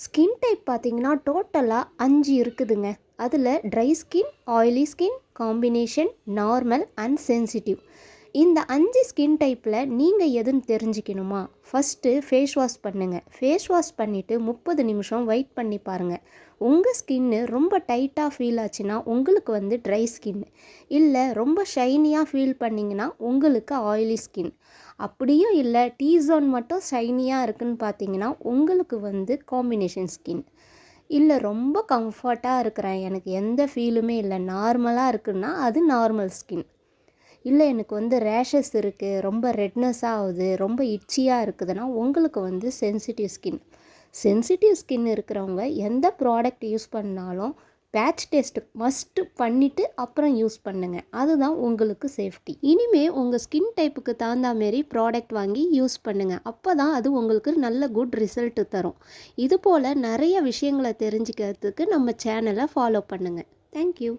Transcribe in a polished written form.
Skin type பார்த்தீங்கன்னா டோட்டலாக 5 இருக்குதுங்க. அதில் dry skin, oily skin, combination, normal and sensitive. இந்த 5 ஸ்கின் டைப்பில் நீங்கள் எதுன்னு தெரிஞ்சுக்கணுமா? ஃபஸ்ட்டு ஃபேஸ் வாஷ் பண்ணுங்கள். ஃபேஸ் வாஷ் பண்ணிவிட்டு 30 நிமிஷம் வெயிட் பண்ணி பாருங்கள். உங்கள் ஸ்கின்னு ரொம்ப டைட்டாக ஃபீல் ஆச்சுன்னா உங்களுக்கு ட்ரை ஸ்கின், இல்லை ரொம்ப ஷைனியாக ஃபீல் பண்ணிங்கன்னா உங்களுக்கு ஆயிலி ஸ்கின். அப்படியும் இல்லை டீ ஜோன் மட்டும் ஷைனியாக இருக்குன்னு பார்த்தீங்கன்னா உங்களுக்கு காம்பினேஷன் ஸ்கின். இல்லை ரொம்ப கம்ஃபர்ட்டாக இருக்கிறேன், எனக்கு எந்த ஃபீலுமே இல்லை, நார்மலாக இருக்குன்னா அது நார்மல் ஸ்கின். இல்லை எனக்கு ரேஷஸ் இருக்குது, ரொம்ப ரெட்னஸ் ஆகுது, ரொம்ப இச்சியாக இருக்குதுன்னா உங்களுக்கு சென்சிட்டிவ் ஸ்கின். சென்சிட்டிவ் ஸ்கின் இருக்கிறவங்க எந்த ப்ராடக்ட் யூஸ் பண்ணாலும் பேட்ச் டெஸ்ட் மஸ்ட்டு பண்ணிவிட்டு அப்புறம் யூஸ் பண்ணுங்கள். அதுதான் உங்களுக்கு சேஃப்டி. இனிமேல் உங்கள் ஸ்கின் டைப்புக்கு தகுந்த மாரி ப்ராடக்ட் வாங்கி யூஸ் பண்ணுங்கள். அப்போ தான் அது உங்களுக்கு நல்ல குட் ரிசல்ட்டு தரும். இது போல் நிறைய விஷயங்களை தெரிஞ்சுக்கிறதுக்கு நம்ம சேனலை ஃபாலோ பண்ணுங்கள். தேங்க்யூ.